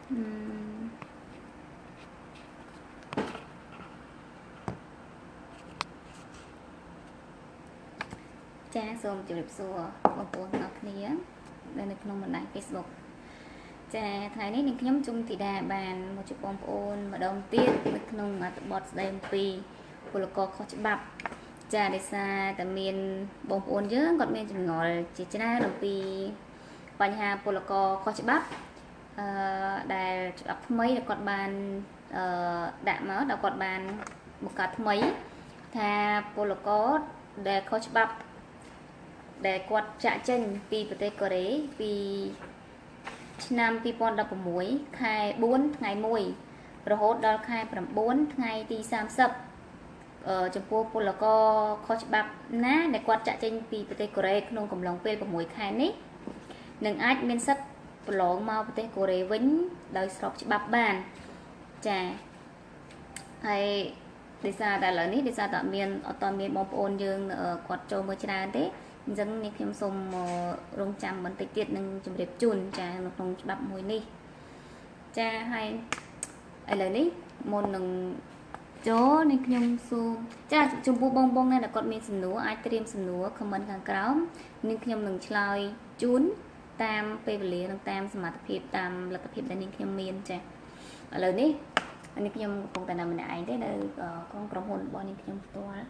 ចាសូមជម្រាបសួរបងប្អូនទាំងអស់គ្នានៅក្នុងបណ្ដាញ Facebook ចាថ្ងៃនេះនាងខ្ញុំជុំធីតាបានមកជួបបងប្អូនម្ដងទៀតនៅក្នុងអត្ថបទស្ដីអំពីពលករខុសច្បាប់ចាដោយសារតែមានបងប្អូនយើងគាត់មានចម្ងល់ជាច្រើនអំពីបញ្ហាពលករខុសច្បាប់ដែលច្បាប់ថ្មីដែលគាត់បានដាក់មកដល់គាត់បានបង្កើតថ្មីថាពលករដែលខុសច្បាប់ដែលគាត់ចាក់ចេញពីប្រទេសកូរ៉េពីឆ្នាំ2016ខែ4ថ្ងៃ1រហូតដល់ខែ9ថ្ងៃទី30ចំពោះពលករខុសច្បាប់ណាដែលគាត់ចាក់ចេញពីប្រទេសកូរ៉េក្នុងកំឡុងពេល6ខែនេះនឹងអាចមានសិទ្ធិប្រឡងមកប្រទេសកូរ៉េវិញដោយស្របច្បាប់បានចាហើយដោយសារតែឥឡូវនេះដោយសារតែអត់មានបងប្អូនយើងគាត់ចូលមើលច្រើនទេអញ្ចឹងនេះខ្ញុំសូមរងចាំបន្តិចទៀតនឹងជម្រាបជូនចានៅក្នុងច្បាប់មួយនេះចាហើយឥឡូវនេះមុននឹងចូលនេះខ្ញុំសូមចាចំពោះបងណាដែលគាត់មានសំណួរអាចត្រៀមសំណួរ comment ខាងក្រោមនេះខ្ញុំនឹងឆ្លើយជូនតាមពេលវេលានិងតាមសមត្ថភាពតាមលទ្ធភាពដែលនាងខ្ញុំមានចាឥឡូវនេះខ្ញុំកំពុងតែនៅម្នាក់ឯងទេនៅក្នុងក្រុមហ៊ុនរបស់នាងខ្ញុំផ្ទាល់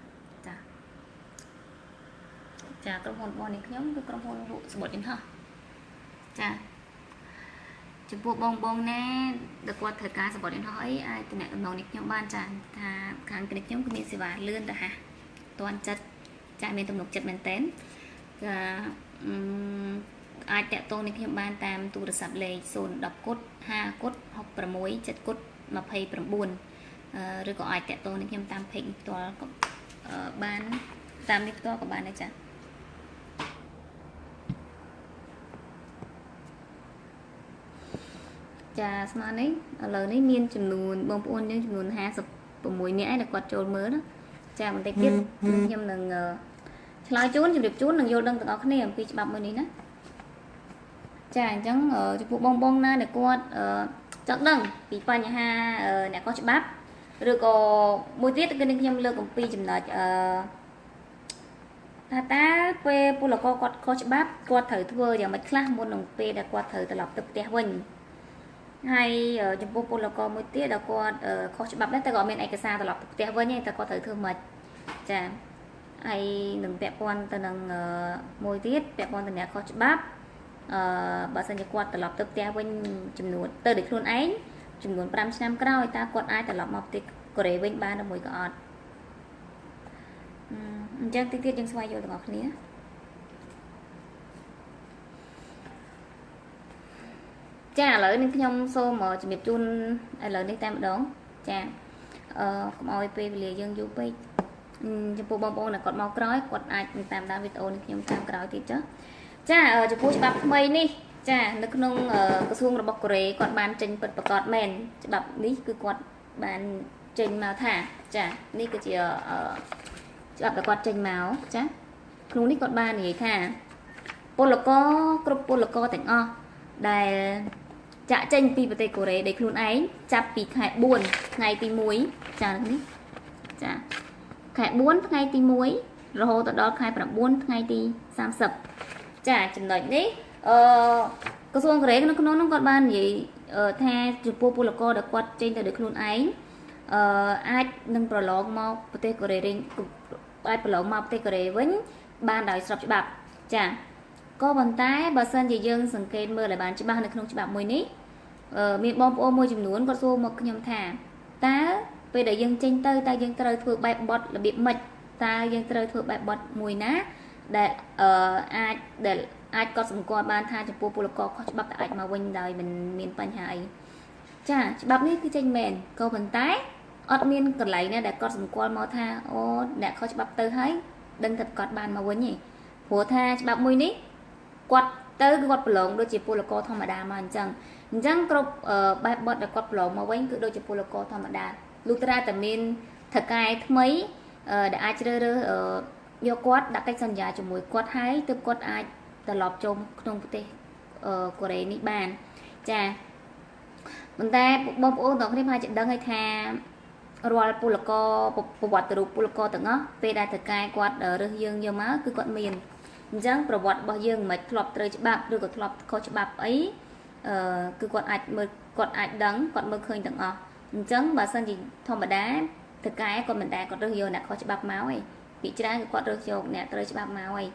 ចាក្រុមហ៊ុនរបស់នាងខ្ញុំគឺក្រុមហ៊ុនលក់សំបុត្រយន្តហោះចាចំពោះបងណាដែលគាត់ត្រូវការសំបុត្រយន្តហោះអីអាចតំណែងនាងខ្ញុំបានចាថាខាងគ្នាខ្ញុំគឺមានសេវាលឿនរហ័សទាន់ចិត្តចាមានទំនុកចិត្តមែនទែនចាអាចតាក់ទងនាងខ្ញុំបានតាមទូរស័ព្ទលេខ010គុត50គុត66 7គុត29ឬក៏អាចតាក់ទងនាងខ្ញុំតាម page ផ្ទាល់ក៏បានតាមនេះផ្ទាល់ក៏បានដែរចាចាស្មើនេះឥឡូវនេះមានចំនួនបងប្អូនយើងចំនួន56នាក់ឯងដែលគាត់ចូលមើលណាចាបន្តិចទៀតខ្ញុំនឹងឆ្លើយជូនជម្រាបជូននឹងយល់ដឹងទាំងអស់គ្នាអំពីច្បាប់មួយនេះណាចាអញ្ចឹងចំពោះបងណាដែលគាត់ចង់ដឹងពីបញ្ហាអ្នកខុសច្បាប់ឬក៏មួយទៀតគឺខ្ញុំលើកអំពីចំណុចថាតើពេលពលករគាត់ខុសច្បាប់គាត់ត្រូវធ្វើយ៉ាងម៉េចខ្លះមុននឹងពេលដែលគាត់ត្រូវត្រឡប់ទៅផ្ទះវិញហើយចំពោះពលករមួយទៀតដែលគាត់ខុសច្បាប់ដែរតែគាត់មានឯកសារត្រឡប់ទៅផ្ទះវិញតែគាត់ត្រូវធ្វើម៉េចចាហើយនឹងពាក់ព័ន្ធទៅនឹងមួយទៀតពាក់ព័ន្ធទៅអ្នកខុសច្បាប់បើសិនជាគាត់ត្រឡប់ទៅផ្ទះវិញចំនួនទៅដោយខ្លួនឯងចំនួន5ឆ្នាំក្រោយតើគាត់អាចត្រឡប់មកប្រទេសកូរ៉េវិញបានឬមួយក៏អត់អញ្ចឹងតិចទៀតយើងស្វែងយល់ទាំងអស់គ្នាចាឥឡូវនេះខ្ញុំសូមជំរាបជូនឥឡូវនេះតែម្ដងចាកុំឲ្យពេលវេលាយើងយូរពេកចំពោះបងប្អូនដែលគាត់មកក្រោយគាត់អាចតាមដានវីដេអូនេះខ្ញុំតាមក្រោយទៀតចាចំពោះច្បាប់ថ្មីនេះចានៅក្នុងក្រសួងរបស់កូរ៉េគាត់បានចេញពិតប្រាកដមែនច្បាប់នេះគឺគាត់បានចេញមកថាចានេះគឺជាច្បាប់ដែលគាត់ចេញមកចាក្នុងនេះគាត់បាននិយាយថាពលករគ្រប់ពលករទាំងអស់ដែលចាក់ចេញពីប្រទេសកូរ៉េដោយខ្លួនឯងចាប់ពីខែ4ថ្ងៃទី1ចានេះចាខែ4ថ្ងៃទី1រហូតដល់ខែ9ថ្ងៃទី30ចាចំណុចនេះក្រសួងកូរ៉េនៅក្នុងនោះគាត់បាននិយាយថាចំពោះពលករដែលគាត់ចេញទៅដោយខ្លួនឯងអាចនឹងប្រឡងមកប្រទេសកូរ៉េអាចប្រឡងមកប្រទេសកូរ៉េវិញបានដោយស្របច្បាប់ចាក៏ប៉ុន្តែបើសិនជាយើងសង្កេតមើលឲ្យបានច្បាស់នៅក្នុងច្បាប់មួយនេះមានបងប្អូនមួយចំនួនគាត់សួរមកខ្ញុំថាតើពេលដែលយើងចេញទៅតើយើងត្រូវធ្វើបែបបត់របៀបម៉េចតើយើងត្រូវធ្វើបែបបត់មួយណាដែលអាចកត់សម្គាល់បានថាចំពោះពលករខុសច្បាប់តែអាចមកវិញដោយមិនមានបញ្ហាអីចាច្បាប់នេះគឺចេញមែនក៏ប៉ុន្តែអត់មានកន្លែងណាដែលកត់សម្គាល់មកថាអូអ្នកខុសច្បាប់ទៅហើយដឹងថាគាត់បានមកវិញទេព្រោះថាច្បាប់មួយនេះគាត់ទៅគឺគាត់ប្រឡងដូចជាពលករធម្មតាមកអញ្ចឹងគ្រប់បែបបត់ដែលគាត់ប្រឡងមកវិញគឺដូចជាពលករធម្មតាលុះត្រាតែមានថកែថ្មីដែលអាចជ្រើសរើសយកគាត់ដាក់កិច្ចសន្យាជាមួយគាត់ហើយទើបគាត់អាចត្រឡប់ចូលក្នុងប្រទេសកូរ៉េនេះបានចា mình ta bông ôn tổng thêm hai trận đơn hay thà rồi pulako bọt từ pulako từng á về đại thực cai quạt ở rừng dương nhiều má cứ quạt miền chẳngประวัติbao dương mà lọp tới bạp được lọp coi bạp ấy cứ quạt ạch đắng quạt mơ khơi từng á chẳng bà sân gì thom bà đá thực cai còn mình đã còn rừng dương nè coi bạp máu ấy bị trái quạt rừng dương nè tới bạp máu ấy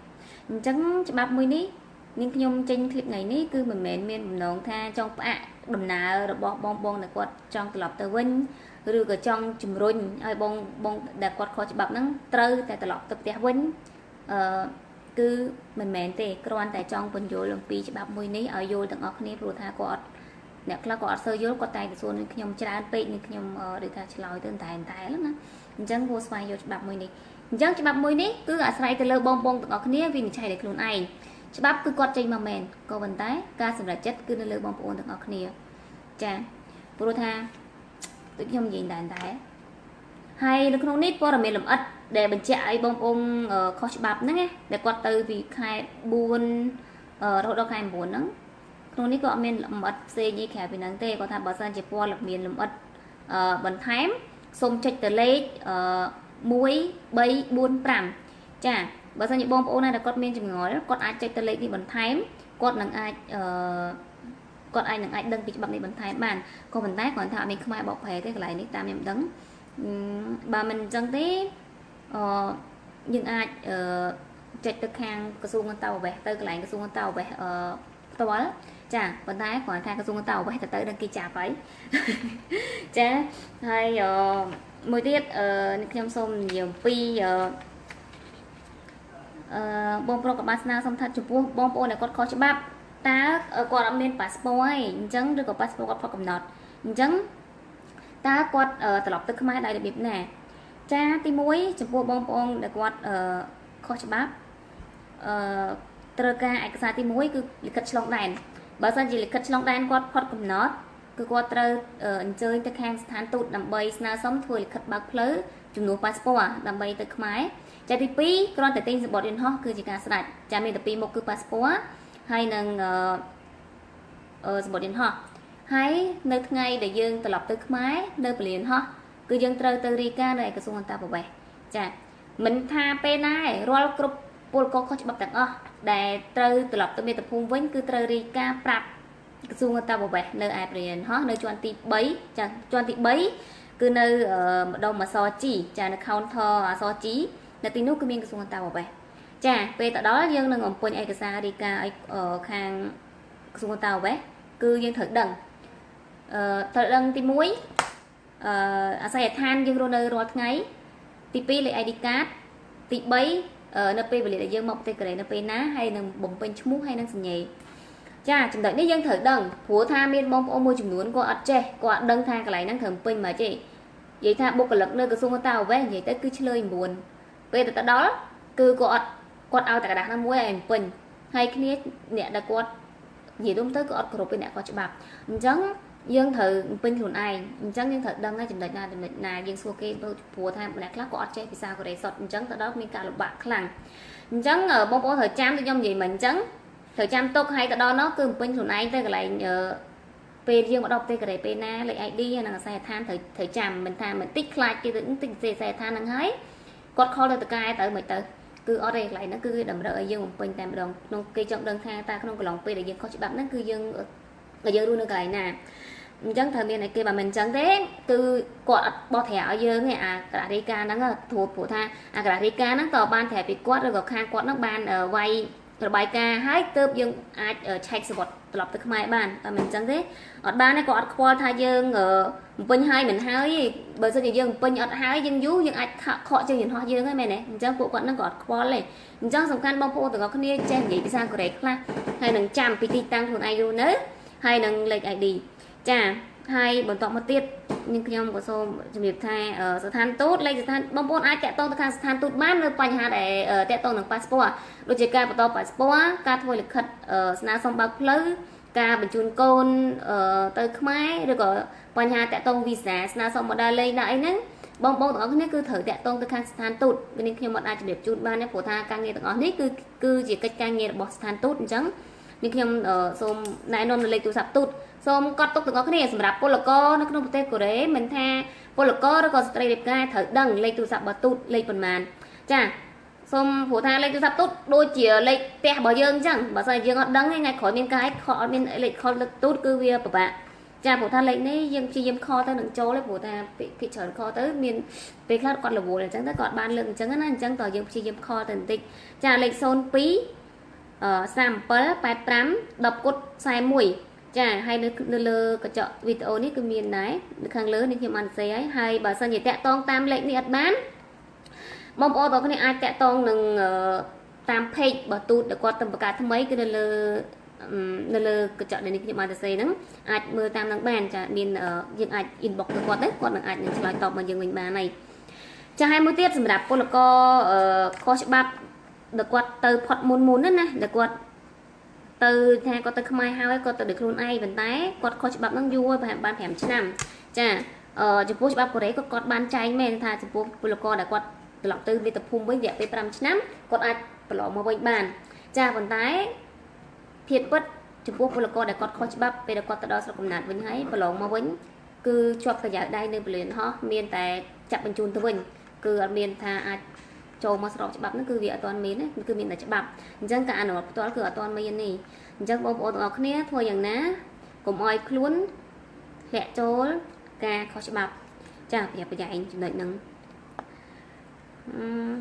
chẳng bạp mươi ní nhưng nhung trên clip này ní cứ mình miền nón tha trong bạ đầm nà rồi bong này quạt trong lọp tới vinh rồi cái trong chùm run ai bong đặt quạt coi bạp nắng trơ tại lọp tới tia vinh cứ mình thì còn tại trong phần vô lần pi bạp mùi ní ở vô từng óc ní rồi tha quạt nè là quạt sơ vô quạt tay cái xuân nên nhung chả ăn pi nên nhung để tha chỉ lòi tên tài lắm á chẳng vô xoay vô bạp mùi ní chẳng bạp mùi ní cứ ở xoay từ lơ bong từng óc ní vì mình chạy để luôn ai bạp cứ quạt trên mà mền có vấn tái ca sầm là chất cứ lơ bong từng óc ní chả rồi tha tự nhung gì tài hay được không nít là mình làm ất để mình chạy bông khó bạp nữa nghe để quạt từ vì khai buồn đâu khai buồn nữa không nít có mình làm ất xe như khả vì nắng tê có tham bảo san chỉ qua là mình làm ất bẩn thém xông chạy từ lấy muối bay buôn pram chả bảo san những bông này là quạt mình chừng ngói quạt ai chạy từ lấy thì bẩn thém quạt nắng ai đăng thì bạc này bẩn thém bàn còn bẩn tái còn thà mình không ai bọc hè cái lại nít tam em đắng bà mình chẳng thế nhưng ai chạy từ khang cái xuông con tàu về tới cái lạnh cái xuông con tàu về tàu á chả vận tải còn thay cái xuông con tàu về tới đăng ký trả phải chả hay mới tiết trong sông nhiều pi bom pro các bạn nào xong thật chụp bom pro này con khó chụp bắp ta còn âm lên passport ấy chẳng được có passport có cầm nọt chẳng ta quạtตลอดទឹកខ្មែរដែររបៀបណាចាទី1ចំពោះបងប្អូនដែលគាត់ខុសច្បាប់ត្រូវការឯកសារទី1គឺលិខិតឆ្លងដែនបើសិនជាលិខិតឆ្លងដែនគាត់ផុតកំណត់គឺគាត់ត្រូវអញ្ជើញទៅខាងស្ថានទូតដើម្បីស្នើសុំធ្វើលិខិតបើកផ្លូវជំនួសប៉ាសពតដើម្បីទៅខ្មែរចាទី2គ្រាន់តែទិញសំបុត្រយន្តហោះគឺជាការស្ដេចចាមានតែពីរមុខគឺប៉ាសពតហើយនឹងសំបុត្រយន្តហោះហើយនៅថ្ងៃដែលយើងត្រឡប់ទៅខ្មែរនៅពលានហោះគឺយើងត្រូវទៅរីកានៅឯក្រសួងអន្តរប្រវេសន៍ចាមិនថាពេលណារាល់គ្រប់ពលករខុសច្បាប់ទាំងអស់ដែលត្រូវត្រឡប់ទៅមាតុភូមិវិញគឺត្រូវរីកាប្រាប់ក្រសួងអន្តរប្រវេសន៍នៅឯពលានហោះនៅជាន់ទី3ចាជាន់ទី3គឺនៅម្ដុំអសរជីចានៅ counter អសរជីនៅទីនោះគឺមានក្រសួងអន្តរប្រវេសន៍ចាពេលទៅដល់យើងនឹងអំពេញឯកសាររីកាឲ្យខាងក្រសួងអន្តរប្រវេសន៍គឺយើងត្រូវដឹងត្រូវដឹងទី1អាស័យដ្ឋានយើងរស់នៅរាល់ថ្ងៃទី2លេខ ID card ទី3នៅពេលវេលាដែលយើងមកប្រទេសកូរ៉េនៅពេលណាហើយនឹងបំពេញឈ្មោះហើយនឹងសញ្ញេចាចំណុចនេះយើងត្រូវដឹងព្រោះថាមានបងប្អូនមួយចំនួនគាត់អត់ចេះគាត់ដឹងថាកន្លែងហ្នឹងត្រូវបំពេញមកទេនិយាយថាបុគ្គលិកនៅក្រសួងអន្តរប្រវេសន៍និយាយទៅគឺឆ្លើយ9ពេលទៅដល់គឺគាត់ឲ្យតែกระดาษហ្នឹងមួយឲ្យបំពេញហើយគ្នាអ្នកដែលគាត់និយាយរួមទៅក៏អត់គ្រប់ពីអ្នកគាត់ច្បាប់អញ្ចឹងយើងត្រូវពេញខ្លួនឯងអញ្ចឹងយើងត្រូវដឹងហើយចំណុចណាយើងសួរគេព្រោះថាម្នាក់ខ្លះក៏អត់ចេះភាសាកូរ៉េសុទ្ធអញ្ចឹងទៅដល់មានការលំបាកខ្លាំងអញ្ចឹងបងប្អូនត្រូវចាំដូចខ្ញុំនិយាយមិញអញ្ចឹងត្រូវចាំទុកហើយទៅដល់នោះគឺពេញខ្លួនឯងទៅកន្លែងពេលយើងមកដល់ប្រទេសកូរ៉េពេលណាលេខ ID ហើយនិងអាស័យដ្ឋានត្រូវចាំមិនថាមិនតិចខ្លាចគេទៅតិចអាស័យដ្ឋានហ្នឹងហើយគាត់ខលទៅកែទៅមិនទៅគឺអត់ទេកន្លែងហ្នឹងគឺតម្រូវឲ្យយើងបំពេញតែម្ដងក្នុងគេចង់ដឹងថាតើក្នុងកន្លងពេលដែលយើងខុសច្បាប់ហ្នឹងគឺយើងរស់នៅកន្លែងណាអញ្ចឹងត្រូវមានឲ្យគេបើមិនអញ្ចឹងទេគឺគាត់អត់បោះត្រាឲ្យយើងទេអាក្រារីកាហ្នឹងព្រោះថាអាក្រារីកាហ្នឹងតើបានត្រាពីគាត់ឬក៏ខាងគាត់ហ្នឹងបានវាយរបាយការណ៍ហើយទើបយើងអាចឆែកសវត្តត្រឡប់ទៅខ្មែរបានតែមិនអញ្ចឹងទេអត់បានទេគាត់អត់ខ្វល់ថាយើងបំពេញហើយមិនហើយទេបើសិនជាយើងបំពេញអត់ហើយយើងយូរយើងអាចខកជើងយន្តហោះយើងហ្នឹងមែនទេអញ្ចឹងពួកគាត់ហ្នឹងក៏អត់ខ្វល់ទេអញ្ចឹងសំខាន់បងប្អូនទាំងអស់គ្នាចេះនិយាយភាសាកូរ៉េខ្លះហើយនឹងចាំពីទីតាំងខ្លួនឯងរស់នៅហើយនឹងលេខ ID ចាហើយបន្តមកទៀតនាងខ្ញុំក៏សូមជម្រាបថាស្ថានទូតលេខស្ថានបងប្អូនអាចតាក់ទងទៅខាងស្ថានទូតបាននៅបញ្ហាដែលតាក់ទងនឹងប៉ាសពតដូចជាការបន្តប៉ាសពតការធ្វើលិខិតស្នើសុំបើកផ្លូវការបញ្ជូនកូនទៅខ្មែរឬក៏បញ្ហាតាក់ទងវីសាស្នើសុំមកដល់លេខដាក់អីហ្នឹងបងប្អូនទាំងអស់គ្នាគឺត្រូវតាក់ទងទៅខាងស្ថានទូតនាងខ្ញុំអត់អាចជម្រាបជូនបានទេព្រោះថាការងារទាំងអស់នេះគឺជាកិច្ចការងាររបស់ស្ថានទូតអញ្ចឹងនេះខ្ញុំសូមណែនាំនៅលេខទូរស័ព្ទទូត សូមកត់ទុកទាំងអស់គ្នាសម្រាប់ពលករនៅក្នុងប្រទេសកូរ៉េមិនថាពលករឬក៏ស្ត្រីរៀបការត្រូវដឹងលេខទូរស័ព្ទបើទូតលេខប៉ុន្មានចាសូមព្រោះថាលេខទូរស័ព្ទទូតដូចជាលេខផ្ទះរបស់យើងអញ្ចឹងបើសិនយើងអត់ដឹងថ្ងៃក្រោយមានការខលអត់មានលេខខលលើកទូតគឺវាពិបាកចាព្រោះថាលេខនេះយើងព្យាយាមខលទៅនឹងចូលទេព្រោះថាភាគច្រើនខលទៅមានពេលខ្លះគាត់រវល់អញ្ចឹងទៅគាត់បានលើកអញ្ចឹងណាអញ្ចឹងតើយើងព្យាយាមខលទៅបន្តិចចាលេខ02 37 85 10 41ចាហើយនៅលើកញ្ចក់វីដេអូនេះគឺមានដែរនៅខាងលើនេះខ្ញុំបានសរសេរហើយបើសិនជាតាក់ទងតាមលេខនេះអត់បានបងប្អូនបងប្អូនអាចតាក់ទងនឹងតាម page របស់ទូតដែលគាត់ទៅបង្កើតថ្មីគឺនៅលើកញ្ចក់នេះខ្ញុំបានសរសេរហ្នឹងអាចមើលតាមនឹងបានចាមានយើងអាច inbox ទៅគាត់ទៅគាត់នឹងអាចនឹងឆ្លើយតបមកយើងវិញបានហើយចាហើយមួយទៀតសម្រាប់ពលករខុសច្បាប់ដែលគាត់ទៅផុតមុនណាដែលគាត់ទៅថាគាត់ទៅខ្មែរហើយគាត់ទៅដោយខ្លួនឯងប៉ុន្តែគាត់ខុសច្បាប់ហ្នឹងយូរប្រហែលបាន5ឆ្នាំចាចំពោះច្បាប់កូរ៉េគាត់បានចែងមែនថាចំពោះពលករដែលគាត់ត្រឡប់ទៅមាតុភូមិវិញរយៈពេល5ឆ្នាំគាត់អាចប្រឡងមកវិញបានចាប៉ុន្តែភាពពិតចំពោះពលករដែលគាត់ខុសច្បាប់ពេលដែលគាត់ទៅដល់ស្រុកកំណើតវិញហើយប្រឡងមកវិញគឺជាប់ប្រយោជន៍ដៃនៅពលានហោះមានតែចាក់បញ្ជូនទៅវិញគឺអត់មានថាអាចចូលមកស្របច្បាប់ហ្នឹងគឺវាអត់ទាន់មានទេគឺមានតែច្បាប់អញ្ចឹងការអនុវត្តផ្ទាល់គឺអត់ទាន់មាននេះអញ្ចឹងបងប្អូនទាំងអស់គ្នាធ្វើយ៉ាងណាកុំឲ្យខ្លួនលាក់ចូលការខុសច្បាប់ចាប្រយ័ត្នប្រយែងចំណុចហ្នឹង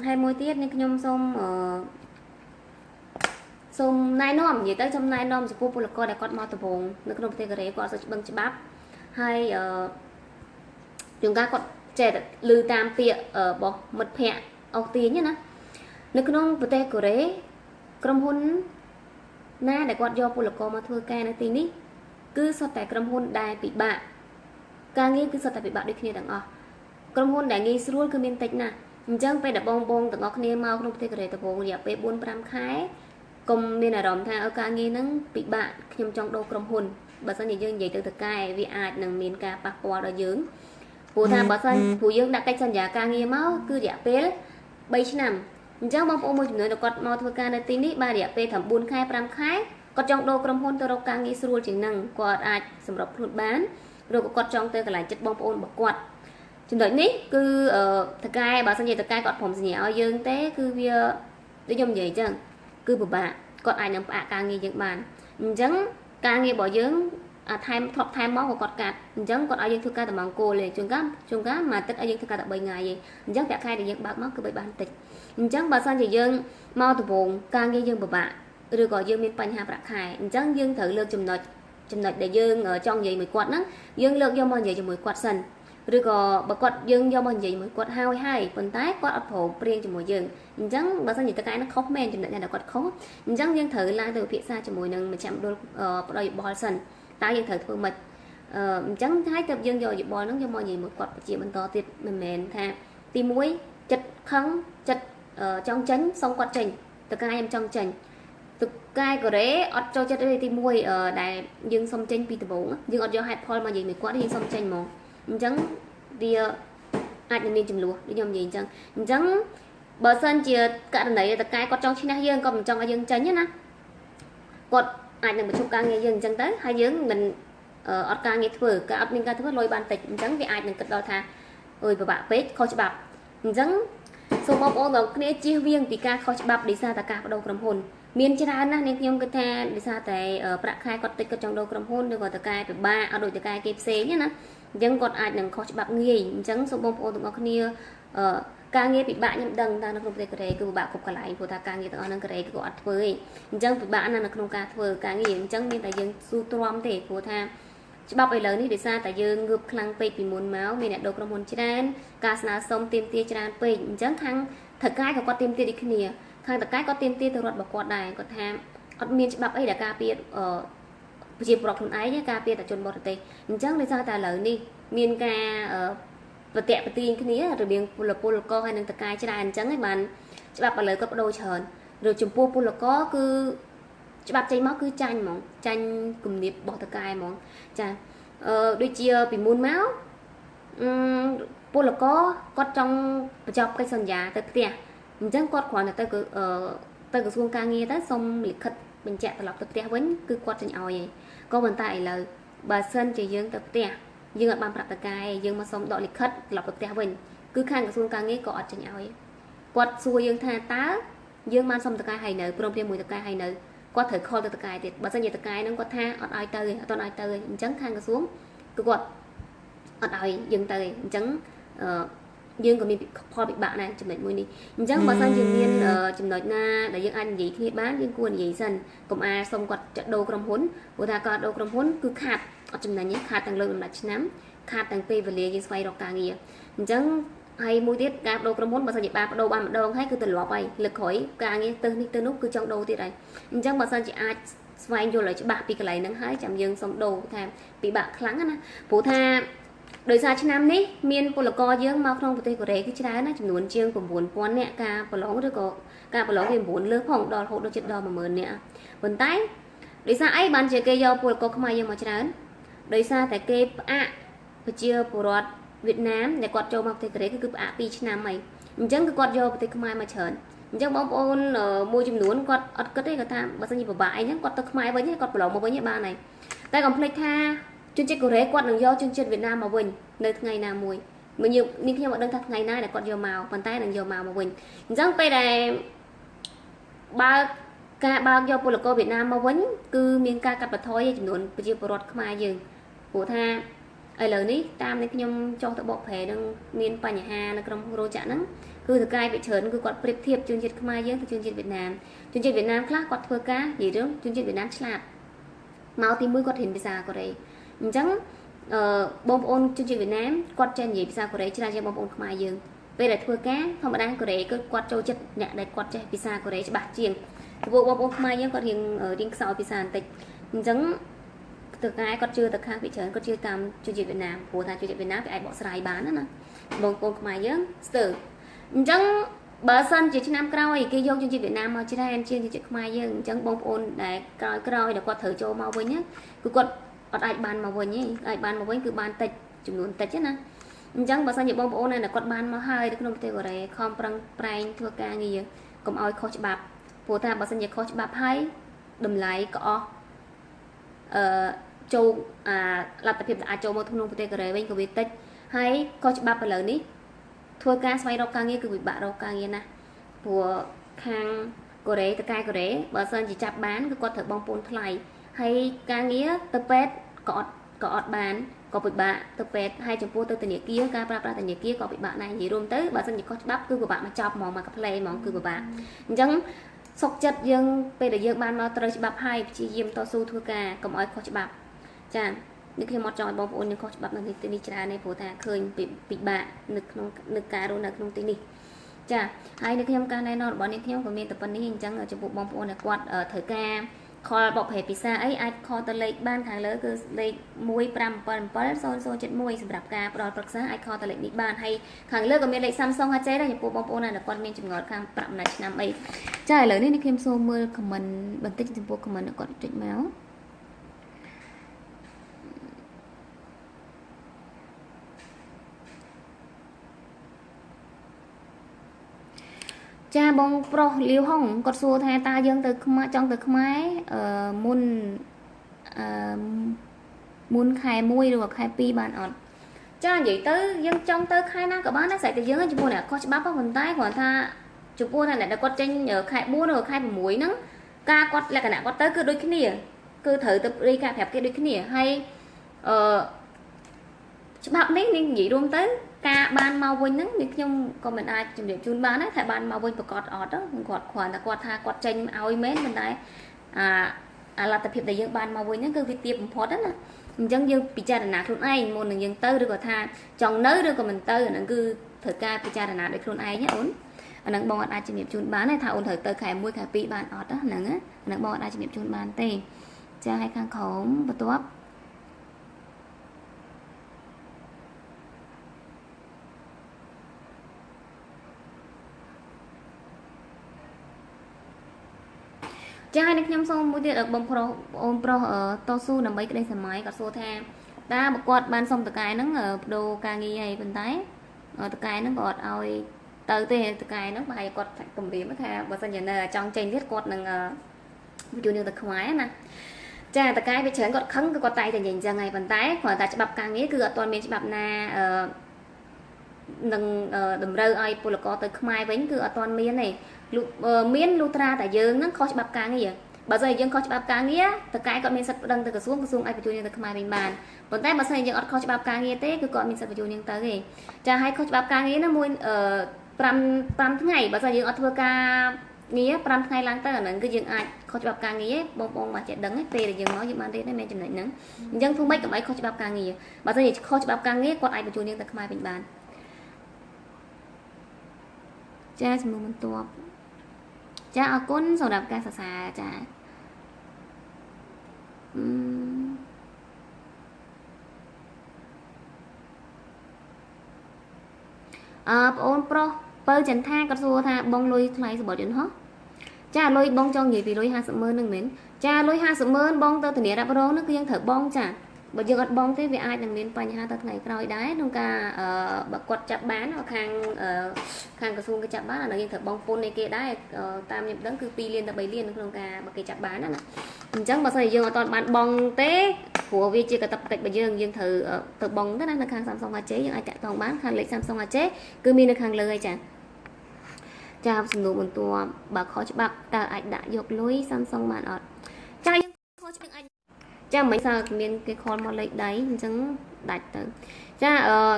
ហើយមួយទៀតនេះខ្ញុំសូមណែនាំនិយាយទៅខ្ញុំណែនាំចំពោះពលករដែលគាត់មកដំបូងនៅក្នុងប្រទេសកូរ៉េគាត់អត់សូវច្បាស់ច្បាប់ហើយជួនកាលគាត់ចេះតែឮតាមពាក្យរបស់មិត្តភ័ក្តិអស់ទាញណានៅក្នុងប្រទេសកូរ៉េក្រុមហ៊ុនណាដែលគាត់យកពលករមកធ្វើការនៅទីនេះគឺសុទ្ធតែក្រុមហ៊ុនដែលពិបាកការងារគឺសុទ្ធតែពិបាកដូចគ្នាទាំងអស់ក្រុមហ៊ុនដែលងាយស្រួលគឺមានតិចណាស់អញ្ចឹងពេលដែលបងទាំងអស់គ្នាមកក្នុងប្រទេសកូរ៉េដំបូងរយៈពេល 4-5 ខែកុំមានអារម្មណ៍ថាការងារហ្នឹងពិបាកខ្ញុំចង់ដូរក្រុមហ៊ុនបើសិនជាយើងនិយាយទៅតកែវាអាចនឹងមានការប៉ះពាល់ដល់យើងព្រោះថាបើសិនព្រោះយើងដាក់កិច្ចសន្យាការងារមកគឺរយៈពេល3ឆ្នាំអញ្ចឹងបងប្អូនមួយចំនួនគាត់មកធ្វើការនៅទីនេះបានរយៈពេល5 ខែ 5 ខែគាត់ចង់ដូរក្រុមហ៊ុនទៅរកការងារស្រួលជាងហ្នឹងគាត់អាចសម្របខ្លួនបានឬក៏គាត់ចង់ទៅកន្លែងចិត្តបងប្អូនរបស់គាត់ចំណុចនេះគឺតកែបើសិនជាតកែគាត់ព្រមសញ្ញាឲ្យយើងទេគឺវាដូចខ្ញុំនិយាយអញ្ចឹងគឺពិបាកគាត់អាចនឹងផ្អាកការងារយើងបានអញ្ចឹងការងាររបស់យើងថែមធ្លាប់ថែមមកក៏គាត់កាត់អញ្ចឹងគាត់ឲ្យយើងធ្វើការតែម៉ោងគោលទេជួនកាលមួយទឹកឲ្យយើងធ្វើការតែ3ថ្ងៃទេអញ្ចឹងប្រាក់ខែដែលយើងបើកមកគឺបីបានតិចអញ្ចឹងបើសិនជាយើងមកដំបូងការងារយើងពិបាកឬក៏យើងមានបញ្ហាប្រាក់ខែអញ្ចឹងយើងត្រូវលើកចំណុចដែលយើងចង់និយាយមួយគាត់ហ្នឹងយើងលើកយកមកនិយាយជាមួយគាត់សិនឬក៏បើគាត់យើងយកមកនិយាយជាមួយគាត់ហើយប៉ុន្តែគាត់អត់ព្រមព្រៀងជាមួយយើងអញ្ចឹងបើសិនជាតកែនឹងខុសមែនចំណុចណាដែលគាត់ខុសអញ្ចឹងយើងត្រូវឡើងទៅពិភាក្សាជាមួយនឹងមជ្ឈមណ្ឌលផ្ដល់យោបល់សិនតើយើងត្រូវធ្វើម៉េចអញ្ចឹងហើយទៅយើងយកយោបល់ហ្នឹងយកមកនិយាយមួយគាត់ជាបន្តទៀតមិនមែនថាទី1ចិត្តខឹងចិត្តចង់ចេញសុំគាត់ចេញតកែខ្ញុំចង់ចេញតកែកូរ៉េអត់ចូលចិត្តទេទី1ដែលយើងសុំចេញពីដំបូងយើងអត់យកហេតុផលមកនិយាយមួយគាត់យើងសុំចេញហ្មងអញ្ចឹងវាអាចនឹងមានចំនួនដូចខ្ញុំនិយាយអញ្ចឹងបើសិនជាករណីតកែគាត់ចង់ឈ្នះយើងគាត់មិនចង់ឲ្យយើងចេញណាគាត់អាចនឹងបញ្ឈប់ការងារយើងអញ្ចឹងទៅហើយយើងមិនអត់ការងារធ្វើការអត់មានការធ្វើលុយបានតិចអញ្ចឹងវាអាចនឹងគិតដល់ថាអើយពិបាកពេកខុសច្បាប់អញ្ចឹងសូមបងប្អូនទាំងគ្នាជៀសវាងពីការខុសច្បាប់ដោយសារតែការបដូរក្រុមហ៊ុនមានច្រើនណាស់នាងខ្ញុំគិតថាដោយសារតែប្រាក់ខែគាត់តិចគាត់ចង់ដូរក្រុមហ៊ុនឬក៏តកែពិបាកអត់ដូចតកែគេផ្សេងណាអញ្ចឹងគាត់អាចនឹងខុសច្បាប់ងាយអញ្ចឹងសូមបងប្អូនទាំងអស់គ្នាការងារពិបាកខ្ញុំដឹងថានៅក្នុងប្រទេសកូរ៉េគឺពិបាកគ្រប់កន្លែងព្រោះថាការងារទាំងអស់នៅកូរ៉េគឺគាត់អត់ធ្វើទេអញ្ចឹងពិបាកណាស់នៅក្នុងការធ្វើការងារអញ្ចឹងមានតែយើងស៊ូទ្រាំទេព្រោះថាច្បាប់ឥឡូវនេះដោយសារតែយើងងើបខ្លាំងពេកពីមុនមកមានអ្នកដូរក្រុមហ៊ុនច្រើនការស្នើសុំទាមទារច្រើនពេកអញ្ចឹងខាងថៅកែក៏គាត់ទាមទារដូចគ្នាខាងតកែគាត់ទាមទារទៅរដ្ឋរបស់គាត់ដែរគាត់ថាអត់មានច្បាប់អីដែលការពារប្រជាពលរដ្ឋខ្លួនឯងការពារតែជនបរទេសអញ្ចឹងដោយសារតែឥឡូវនេះមានការប្រតិបត្តិគ្នារវាងពលករហើយនឹងតកែច្រើនអញ្ចឹងឯងបានច្បាប់ឥឡូវគាត់បដូរច្រើនឬចំពោះពលករគឺច្បាប់ចេញមកគឺចាញ់ហ្មងចាញ់គំនាបរបស់តកែហ្មងចាដូចជាពីមុនមកពលករគាត់ចង់បញ្ចប់កិច្ចសន្យាទៅផ្ទះអញ្ចឹងគាត់គ្រាន់តែទៅក្រសួងការងារទៅសុំលិខិតបញ្ជាក់ត្រឡប់ទៅផ្ទះវិញគឺគាត់ចេញឲ្យឯងក៏ប៉ុន្តែឥឡូវ bà sân chỉ dương tập tè dương ở bàn bạc tờ cài dương mà xong đọ lịch khất lọc tập tè mình cứ khang cái xuông càng nghe cọ cho nhau ấy quạt xua dương tha tá dương man xong tờ cài hay nở prom thêm mùi tờ cài hay nở quạt thử kho tờ cài thì bà sân nhiều tờ cài nó quạt tha ở ai tơi ở toàn ai tơi trắng khang cái xuống cứ quạt ở ai dương tơi trắng dương còn bị kho bị bạn này chụp mệt mùi đi trắng bà sân dương miên chụp nói na để dương ăn gì khi bán dương cuốn gì sân cùng a xong quạt trận đồ cầm hốn của ta có đồ cầm hốn cứ khát ở trong này nhé khát tăng lượng là nắm khát tăng pê và lìa dương xoay đọc càng nhiều trắng hay mùi tiết gặp đồ cầm hốn bà sân ba đồ ba đồ hay cứ từ lọ bay lực khỏi càng nghe từ nút cứ trong đồ tiết này trắng bà sân chỉ ai xoay vô lại cho bạc bị cái này nắng hái chậm dương xong đồ tham bị bạc kháng á phụ tha đời xa trên năm ní miền pol co dương mau không tây của đấy cái trái nó chừng nuốn chiêng của buồn quan nè ca pol lóng rồi có ca pol lóng thì buồn lứa phòng đòn hộ đôi chết đòn mà mờn nè vần tay đời xa ấy ban chơi cây do pol co không ai dương mà trái đời xa tại cây chia pol Việt Nam để quạt châu mau tây của đấy cứ pi trên năm mày chẳng cứ quạt do tây không ai mà chởn chẳng bóng ôn môi chừng nuốn quạt ớt cất đấy cả tham và sao như vào bãi nhá quạt tơ không ai với nhá quạt pol lóng mà với nhá ba này tay còn plei tha chương trình của đấy quạt đừng do chương trình Việt Nam mà bình nơi ngày nào mùi mà nhiều nhưng khi mà đơn thật ngày nay là quạt dầu màu bàn tay đừng dầu màu mà bình rằng tay này ba ca bao do Polaco Việt Nam mà vẫn cứ miền ca cặp thôi chừng nuốn bây giờ bọt mai dừng của tha ai lời ní tam này nhom cho tụi bọt phè đang miền pa nhà hà là trong rô chả nắng cứ từ cai bị chớn cứ quạt prep thiệp chương trình mai dừng chương trình Việt Nam khác quạt thưa cá gì đó chương trình Việt Nam chặt màu thì mới quạt hình bây giờ của đây chẳng bom ôn chương trình Việt Nam quạt trên gì pizza của đấy chỉ là bom ôn không ai dừng về là thua cá không mà đang của đấy cứ quạt trâu chất nhẹ để quạt trên pizza của đấy cho bạc chiên vụ bom ôn không ai nhớ quạt hiện ở riêng sau pizza tịch chẳng từ cái quạt chưa từ khác bị chấn quạt chưa tam chương trình Việt Nam của thằng chương trình Việt Nam bị ai bỏ xài bán đó nè bom ôn không ai nhớ từ chẳng bờ sân chỉ năm cày kia vô chương trình Việt Nam mà chỉ ra em chương trình không ai nhớ chẳng bom ôn để cày để quạt thử cho mau với nhé cứ quạt ai ban mà với nhé ai ban mà với cứ ban tịch chủng luôn tịch chứ nè chẳng bà sao nhiều bông này là quạt ban mà hai được không tiêu này không prang prang thua ca gì còn oi khó bạp phổ ta bà sao nhiều khó bạp hay đầm lại có châu làm tập hiệp là châu mà thung nông tiêu này bên của việt tịch hay khó bạp là lớn đi thua ca xoay đâu ca nghe cứ bị bạ đâu ca nghe nè của khang của đấy cái của đấy bà sao chỉ chạp bán cứ quạt thử bông pôn thay hay ca nghĩa tập pet có bán có bị bạ tập pet hay chấm pô từ từ kia ca pra từ kia có bị bạ này gì luôn tới bà xin chỉ có bắp cứ của bạn mà chọc mỏng mà cặp play mỏng cứ của bạn chẳng sọc chật dương bây giờ dương ban nó tới bắp hai chỉ diêm to su thua ca cầm oi khó bắp chả những khi một trò bông ôn những khó bắp này tên đi trà này phổ thà khơi bị bạ nực cá rồi nực nông tên đi chả hai nước em ca này nó bọn nước em của mình tập vấn hình chẳng ở trong bộ bông ôn này quạt ở thời ca kho bọc hệ pizza ấy ai kho tờ lệ ban tháng lớn cứ lệ muối pram pan so chết muối sầm đạp ca đòi bậc sáng ai kho tờ lệ đi ban hay tháng lớn có miền lệ Samsung hay chế đây những bộ bông này là con miền chừng ngọt khang pram này năm ấy trái lớn nên khi em mưa comment bằng tích trên bộ comment là còn trịnh máu cha bông pro liêu hồng có xua thay ta dân từ trong từ máy muôn khai muôi rồi khai pi bàn ọt cha vậy tới dân trong tới khai na các bạn nó sẽ từ dân chụp này có bắp vào phần tay của ta chụp buôn này là có trên ở khai buôn rồi khai muối nắng ca có là cái nào có tới cứ đôi cái nè cứ thử tập đi cà phép cái đôi cái nè hay bắp đấy nên gì luôn tới ca ban mau vinh nắng nhưng trong còn mình ai chuẩn bị chun bán ấy thầy ban mau vinh và quạt ọt đó quạt khoản là quạt tha quạt tranh ao mến mình đấy là tập hiệp để dương ban mau vinh nắng cứ việc tiệp phốt đó nè chẳng dương picha là nạt luôn ai một là dương tơ được có tha trong nới được còn mình tơ là cứ thời ca picha là nạt được luôn ai nhé ổn nắng bông ai chuẩn bị chun bán này thao ổn thời tơ khai muối khai pi ban ọt đó nắng á nắng bông ai chuẩn bị chun bán tê cha hai khang khổng và tốt cha được nhâm xong mỗi tiết ở bông pro ở to su nằm mấy cái đây sầm máy cả xô tha ta một quạt ban xong từ cái nó ở đồ ca nghi hay bên tái ở từ cái nó gọt oi từ từ cái nó bài quạt cầm bìm mất ha và sao nhận trong tranh viết quạt nằng ví dụ như từ khoái nè ចាតកាយវាច្រើនគាត់ខឹងគឺគាត់តែតែនិយាយអញ្ចឹងហើយប៉ុន្តែគ្រាន់តែច្បាប់ការងារគឺអត់ទាន់មានច្បាប់ណានឹងតម្រូវឲ្យពលករទៅខ្មែរវិញគឺអត់ទាន់មានទេមានលុត្រាតែយើងហ្នឹងខុសច្បាប់ការងារបើស្អីយើងខុសច្បាប់ការងារតកែគាត់មានសិទ្ធិប្តឹងទៅក្រសួងឲ្យបញ្ជូនយើងទៅខ្មែរវិញបានប៉ុន្តែបើស្អីយើងអត់ខុសច្បាប់ការងារទេគឺគាត់មានសិទ្ធិបញ្ជូនយើងទៅទេចាឲ្យខុសច្បាប់ការងារណាមួយ5ថ្ងៃបើស្អីយើងអត់ធ្វើការងារ5ថ្ងៃឡើងទៅអាហ្នឹងគឺយើងអាចខុសច្បាប់ការងារបងមកចេះដឹងពេលដែលយើងមកយើងបានរៀនដែរមានចំណុចហ្នឹងអញ្ចឹងធ្វើម៉េចកុំឲ្យខុសច្បាប់ការងារបើស្អីខុសច្បាប់ការងារគាត់អាចបញ្ជូនយើងទៅខ្មែរវិញបានចាជំនុំបន្ទាប់ចាអរគុណសម្រាប់ការសរសើរចាបងអូនប្រុសបើចន្ទថាគាត់សួរថាបងលុយថ្លៃសបត់យន្តហោះចាលុយបងចង់និយាយពីលុយ50,000ហ្នឹងមែនចាលុយ50,000បងទៅធានារ៉ាប់រងហ្នឹងគឺយើងត្រូវបងចាបើយើងអត់បងទេវាអាចនឹងមានបញ្ហាទៅថ្ងៃក្រោយដែរក្នុងការបើគាត់ចាប់បានខាងក្រសួងគេចាប់បានអានឹងយើងត្រូវបងពន្ធនៃគេដែរតាមខ្ញុំដឹងគឺ2លានទៅ3លានក្នុងការបើគេចាប់បានណាអញ្ចឹងបើសិនជាយើងអត់ទាន់បានបងទេព្រោះវាជាកាតព្វកិច្ចរបស់យើងត្រូវបងទៅណានៅខាង Samsung AJ យើងអាចតាក់ទងបានខាងលេខ Samsung AJ គឺមាននៅខាងលើហើយចាចាសំណួរបន្ទាប់បើខុសច្បាប់តើអាចដាក់យកលុយ Samsung បានអត់ចាយើងខុសច្បាប់អាចចាមិនសើមានគេខលមកលេខដៃអញ្ចឹងដាច់ទៅចា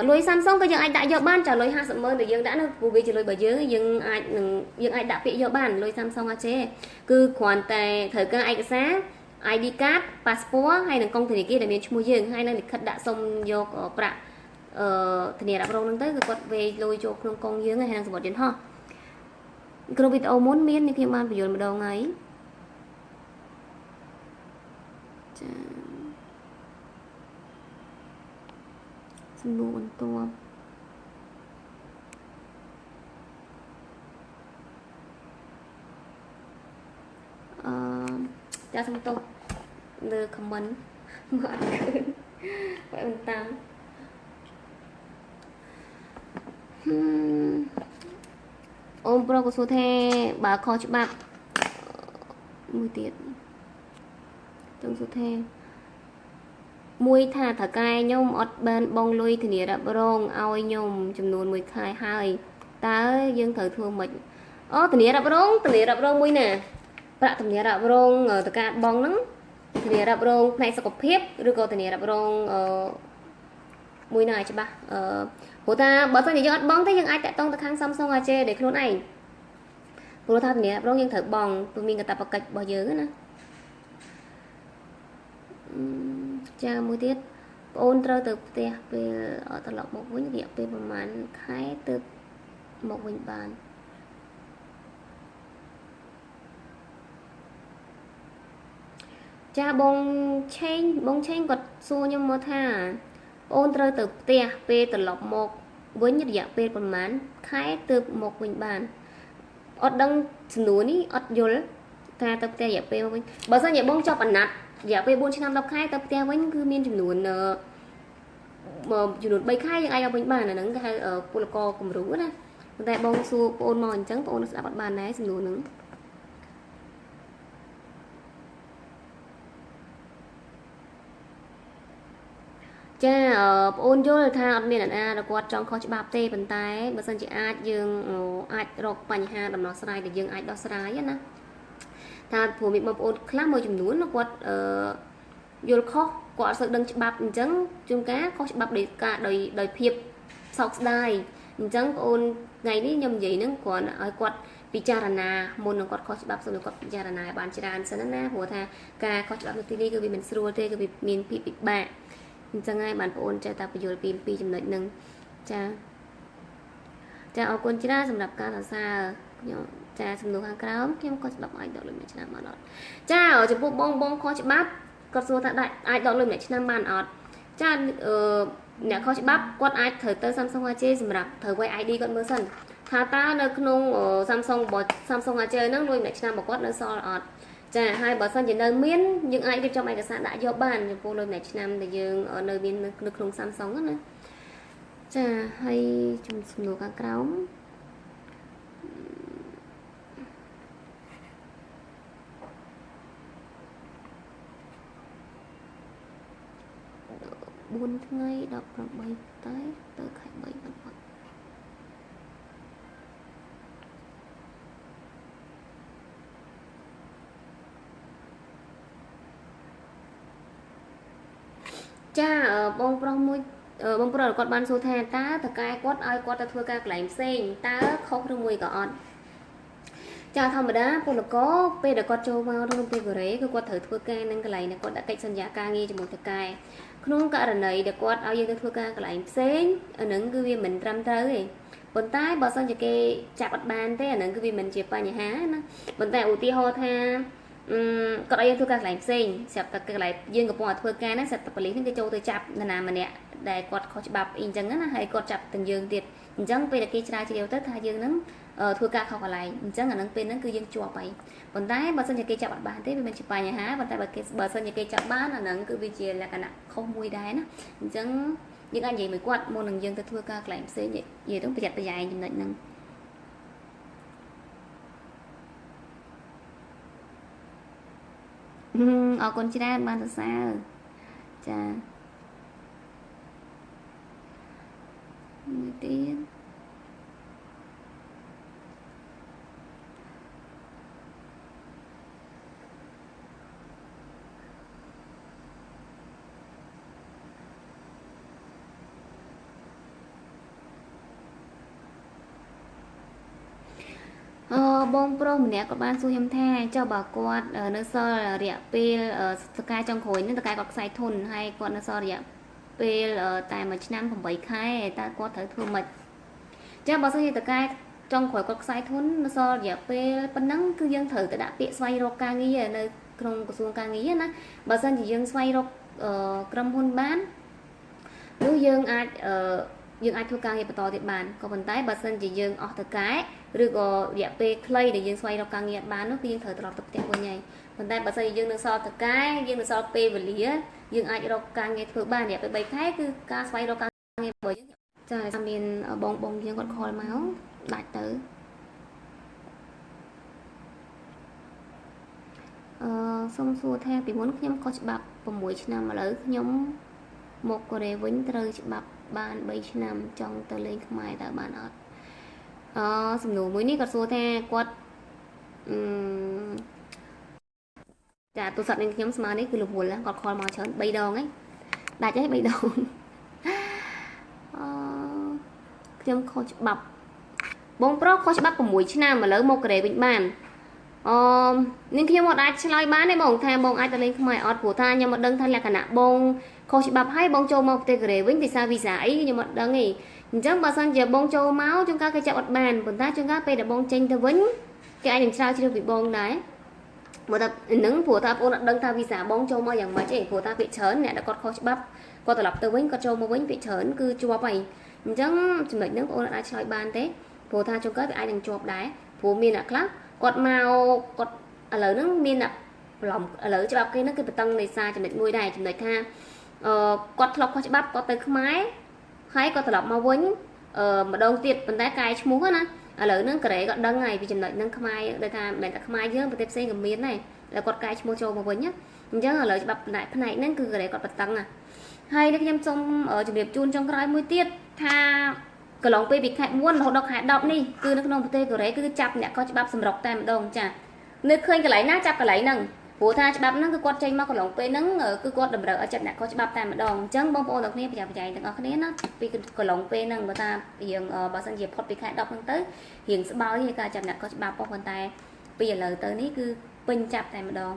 លុយ Samsung ក៏យើងអាចដាក់យកបានចាលុយ50,000ដែលយើងដាក់នោះព្រោះវាជាលុយរបស់យើងយើងអាចដាក់ពាក្យយកបានលុយ Samsung AJ គឺគ្រាន់តែត្រូវការឯកសារ ID card passport ហើយនឹងកុងធនាគារដែលមានឈ្មោះយើងហើយនឹងលិខិតដាក់សុំយកប្រាក់ធានារ៉ាប់រងហ្នឹងទៅគឺគាត់វេលុយចូលក្នុងកុងយើងហើយនឹងសម្បត្តិយន្តហោះក្នុងវីដេអូមុនមានខ្ញុំបានបញ្យល់ម្ដងហើយចាសំណួរបន្ទាប់ចាសំទោសលើ comment មកអត់ឃើញបើមិនតាមអូនប្រុសក៏សួរថាបើខុសច្បាប់មួយទៀតចង់សួរថាមួយថាថៅកែខ្ញុំអត់បានបងលុយធានារ៉ាប់រងឲ្យខ្ញុំចំនួន1ខែហើយតើយើងត្រូវធ្វើម៉េចធានារ៉ាប់រងមួយណាប្រាក់ធានារ៉ាប់រងតការបងហ្នឹងធានារ៉ាប់រងផ្នែកសុខភាពឬក៏ធានារ៉ាប់រងមួយណាឲ្យច្បាស់ព្រោះថាបើសិនជាយើងអត់បងទេយើងអាចតាក់ទងទៅខាង Samsung AJ ដែលខ្លួនឯងព្រោះថាធានារ៉ាប់រងយើងត្រូវបងព្រោះមានកាតព្វកិច្ចរបស់យើងណាចាមួយទៀតបងអូនត្រូវទៅផ្ទះពេលត្រឡប់មកវិញរយៈពេលប្រហែលខែទើបមកវិញបានចាបងឆេងគាត់សួរខ្ញុំមកថាបងអូនត្រូវទៅផ្ទះពេលត្រឡប់មកវិញរយៈពេលប្រហែលខែទើបមកវិញបានអត់ដឹងចំនួននេះអត់យល់ថាទៅផ្ទះរយៈពេលមកវិញបើសិនជាបងចប់អាណត្តិរយៈពេល4ឆ្នាំ10ខែទៅផ្ទះវិញគឺមានចំនួន3ខែយើងអាចមកវិញបានអាហ្នឹងគេហៅពលករគំរូណាប៉ុន្តែបងសួរបងអូនមកអញ្ចឹងបងអូនស្ដាប់អត់បានដែរចំនួនហ្នឹងចាបងអូនយល់ថាអត់មានអ្នកណាដែលគាត់ចង់ខុសច្បាប់ទេប៉ុន្តែបើសិនជាអាចយើងអាចរកបញ្ហាដំណោះស្រាយដែលយើងអាចដោះស្រាយណាថាព្រោះមានបងប្អូនខ្លះមួយចំនួនគាត់យល់ខុសគាត់អត់សូវដឹងច្បាប់អញ្ចឹងជួនកាលខុសច្បាប់ដោយភាពសោកស្ដាយអញ្ចឹងបងអូនថ្ងៃនេះខ្ញុំនិយាយហ្នឹងគ្រាន់ឲ្យគាត់ពិចារណាមុននឹងគាត់ខុសច្បាប់សូមគាត់ពិចារណាបានច្រើនសិនណាព្រោះថាការខុសច្បាប់នៅទីនេះគឺវាមិនស្រួលទេគឺវាមានភាពពិបាកអញ្ចឹងហើយបានបងអូនចេះតែបញ្យល់ពីចំណុចហ្នឹងចាអរគុណច្រើនសម្រាប់ការសរសើរខ្ញុំចាសំណួរខាងក្រោមខ្ញុំក៏ច្បាប់អាចដកលុយមួយឆ្នាំបានអត់ចាចំពោះបងខុសច្បាប់គាត់សួរថាអាចដកលុយមួយឆ្នាំបានអត់ចាអ្នកខុសច្បាប់គាត់អាចត្រូវទៅ Samsung AJ សម្រាប់ត្រូវវាយ ID គាត់មើលសិនថាតើនៅក្នុង Samsung AJ ហ្នឹងលុយមួយឆ្នាំរបស់គាត់នៅសល់អត់ចាហើយបើសិនជានៅមានយើងអាចរៀបចំឯកសារដាក់យកបានចំពោះលុយមួយឆ្នាំដែលយើងនៅមាននៅក្នុង Samsung ណាចាហើយជំសំណួរខាងក្រោម 4 ថ្ងៃ18តែទៅខែ3បាត់បាត់ចាបងប្រុសមួយបងប្រុសគាត់បានសួរថាតើតកែគាត់ឲ្យគាត់ទៅធ្វើការកន្លែងផ្សេងតើខុសឬមួយក៏អត់ចាធម្មតាពលករពេលដែលគាត់ចូលមកក្នុងប្រទេសកូរ៉េគឺគាត់ត្រូវធ្វើការនឹងកន្លែងដែលគាត់ដាក់កិច្ចសន្យាការងារជាមួយតកែក្នុងករណីដែលគាត់ឲ្យយើងទៅធ្វើការកន្លែងផ្សេងអានឹងគឺវាមិនត្រឹមត្រូវទេប៉ុន្តែបើសិនជាគេចាប់អត់បានទេអានឹងគឺវាមិនជាបញ្ហាណាប៉ុន្តែឧទាហរណ៍ថាគាត់ឲ្យយើងធ្វើការកន្លែងផ្សេងស្រាប់តែកន្លែងយើងកំពុងតែធ្វើការហ្នឹងស្រាប់តែប៉ូលីសហ្នឹងគេចូលទៅចាប់នរណាម្នាក់ដែលគាត់ខុសច្បាប់អីអញ្ចឹងណាហើយគាត់ចាប់ទាំងយើងទៀតអញ្ចឹងពេលដែលគេច្រាវជ្រាវទៅថាយើងហ្នឹងធ្វើការខុសកន្លែងអញ្ចឹងអានឹងពេលហ្នឹងគឺយើងជាប់ហើយប៉ុន្តែបើសិនជាគេចាប់អត់បានទេវាមិនជាបញ្ហាប៉ុន្តែបើសិនជាគេចាប់បានអានឹងគឺវាជាលក្ខណៈខុសមួយដែរណាអញ្ចឹងយើងអាចនិយាយមួយគាត់មុននឹងយើងទៅធ្វើការកន្លែងផ្សេងនិយាយទៅប្រយ័ត្នប្រយែងចំណុចហ្នឹងអរគុណច្រើនបានសរសើរចាមួយទៀតបងប្រុសម្នាក់ក៏បានសួរខ្ញុំថាចុះបើគាត់នៅសល់រយៈពេលសកាចុងក្រោយនេះតកែគាត់ខ្សែធនហើយគាត់នៅសល់រយៈពេលតែ1ឆ្នាំ8ខែតើគាត់ត្រូវធ្វើម៉េចចាបើសិនជាតកែចុងក្រោយគាត់ខ្សែធននៅសល់រយៈពេលប៉ុណ្ណឹងគឺយើងត្រូវទៅដាក់ពាក្យស្វែងរកការងារនៅក្នុងក្រសួងការងារណាបើសិនជាយើងស្វែងរកក្រុមហ៊ុនបាននោះយើងអាចធ្វើការងារបន្តទៀតបានក៏ប៉ុន្តែបើសិនជាយើងអស់តកែឬក៏រយៈពេលខ្លីដែលយើងស្វែងរកការងារបាននោះគឺយើងត្រូវត្រឡប់ទៅផ្ទះវិញហើយប៉ុន្តែបើសិនជាយើងនៅសល់តកែយើងនៅសល់ពេលវេលាយើងអាចរកការងារធ្វើបានរយៈពេល3ខែគឺការស្វែងរកការងាររបស់យើងចាតែមានបងយើងគាត់ខលមកដាច់ទៅសុំសួរថាពីមុនខ្ញុំខុសច្បាប់6ឆ្នាំឥឡូវខ្ញុំមកកូរ៉េវិញត្រូវច្បាប់បាន3ឆ្នាំចង់ទៅលេងខ្មែរតើបានអត់សំណួរមួយនេះគាត់សួរថាគាត់ចាទូរស័ព្ទនឹងខ្ញុំស្មើនេះគឺរវល់គាត់ខលមកច្រើន3ដងហ្នឹងដាច់ហើយ3ដងខ្ញុំខុសច្បាប់បងប្រុសខុសច្បាប់6ឆ្នាំឥឡូវមកកូរ៉េវិញបាននាងខ្ញុំអត់អាចឆ្លើយបានទេបងថាបងអាចទៅលេងខ្មែរអត់ព្រោះថាខ្ញុំអត់ដឹងថាលក្ខណៈបងខុសច្បាប់ហើយបងចូលមកប្រទេសកូរ៉េវិញភាសាវីសាអីខ្ញុំអត់ដឹងទេអញ្ចឹងបើសិនជាបងចូលមកជួនកាលគេចាប់អត់បានប៉ុន្តែជួនកាលពេលដែលបងចេញទៅវិញគេអាចនឹងឆ្លើយជ្រាវពីបងដែរបើថានឹងព្រោះថាបងអត់ដឹងថាវីសាបងចូលមកយ៉ាងម៉េចទេព្រោះថាពាក្យច្រើនអ្នកដែលគាត់ខុសច្បាប់គាត់ត្រឡប់ទៅវិញគាត់ចូលមកវិញពាក្យច្រើនគឺជាប់ហើយអញ្ចឹងចំណុចហ្នឹងបងអាចឆ្លើយបានទេព្រោះថាជួនកាលវាអាចនឹងជាប់ដែរព្រោះមានអ្នកខ្លះគាត់មកគាត់ឥឡូវហ្នឹងមានអ្នកប្រឡំឥឡូវច្បាប់គេហ្នឹងគឺបន្តឹងនៃសារចំណុចមួយដែរចំណុចថាគាត់ធ្លាប់ខុសច្បាប់គាត់ទៅខ្មែរហើយគាត់ត្រឡប់មកវិញម្ដងទៀតប៉ុន្តែកែឈ្មោះណាឥឡូវហ្នឹងកូរ៉េគាត់ដឹងហើយពីចំណុចហ្នឹងខ្មែរដែលថាមិនមែនតែខ្មែរយើងប្រទេសផ្សេងក៏មានដែរតែគាត់កែឈ្មោះចូលមកវិញណាអញ្ចឹងឥឡូវច្បាប់ផ្នែកហ្នឹងគឺកូរ៉េគាត់បន្តឹងណាហើយនេះខ្ញុំសូមជម្រាបជូនចុងក្រោយមួយទៀតថាកន្លងពេលពីខែ4រហូតដល់ខែ10នេះគឺនៅក្នុងប្រទេសកូរ៉េគឺចាប់អ្នកខុសច្បាប់សម្រុកតែម្ដងចានៅឃើញកន្លែងណាចាប់កន្លែងហ្នឹងព្រោះថាច្បាប់ហ្នឹងគឺគាត់ចេញមកកន្លងពេលហ្នឹងគឺគាត់តម្រូវឲ្យចាប់អ្នកខុសច្បាប់តែម្ដងអញ្ចឹងបងប្អូនទាំងគ្នាប្រយ័ត្នប្រយែងទាំងអស់គ្នាណាពីកន្លងពេលហ្នឹងបើថារៀងបើសិនជាផុតពីខែ10ហ្នឹងទៅរៀងស្បើយហើយការចាប់អ្នកខុសច្បាប់ប៉ុន្តែពីឥឡូវទៅនេះគឺពេញចាប់តែម្ដង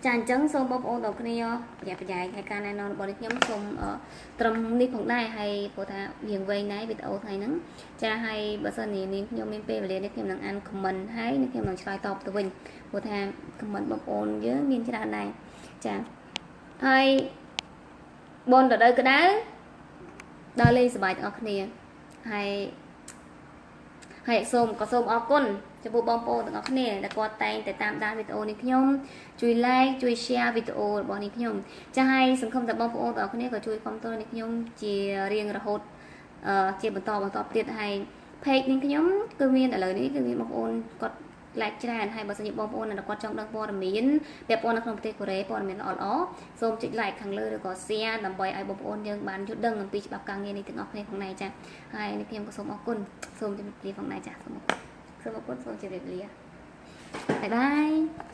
ចាអញ្ចឹងសូមបងប្អូនទាំងគ្នាប្រយ័ត្នប្រយែងហើយការណែនាំរបស់នេះខ្ញុំសូមត្រឹមនេះផងដែរហើយព្រោះថារៀងវែងដែរវីដេអូថ្ងៃហ្នឹងចាហើយបើសិននាងខ្ញុំមានពេលវេលានេះខ្ញុំនឹងអានខមមិនហើយនឹងខ្ញុំនឹងឆ្លើយតបទៅវិញព្រោះថាខមមិនបងប្អូនយើងមានច្រើនដែរចាហើយបងរដូវក្តៅដល់លេងសប្បាយទាំងអស់គ្នាហើយសូមអរគុណចំពោះបងប្អូនទាំងអស់គ្នាដែលគាត់តែងតែតាមដានវីដេអូនេះខ្ញុំជួយ like ជួយ share វីដេអូរបស់នេះខ្ញុំចា៎ហើយសង្ឃឹមថាបងប្អូនទាំងអស់គ្នាក៏ជួយគាំទ្រនេះខ្ញុំជារៀងរហូតជាបន្តទៀតហើយ page នេះខ្ញុំគឺមានឥឡូវនេះគឺមានបងប្អូនគាត់ like ច្រើនហើយបើសិនជាបងប្អូននៅគាត់ចង់ដឹងព័ត៌មានពាក់ព័ន្ធនៅក្នុងប្រទេសកូរ៉េព័ត៌មានល្អៗសូមចុច like ខាងលើឬក៏ share ដើម្បីឲ្យបងប្អូនយើងបានយល់ដឹងអំពីច្បាប់ការងារនេះទាំងអស់គ្នាផងដែរចាហើយនេះខ្ញុំក៏សូមអរគុណសូមជម្រាបលាផងដែរចាសូមអរគុណសូមជម្រាបលាបាយបាយ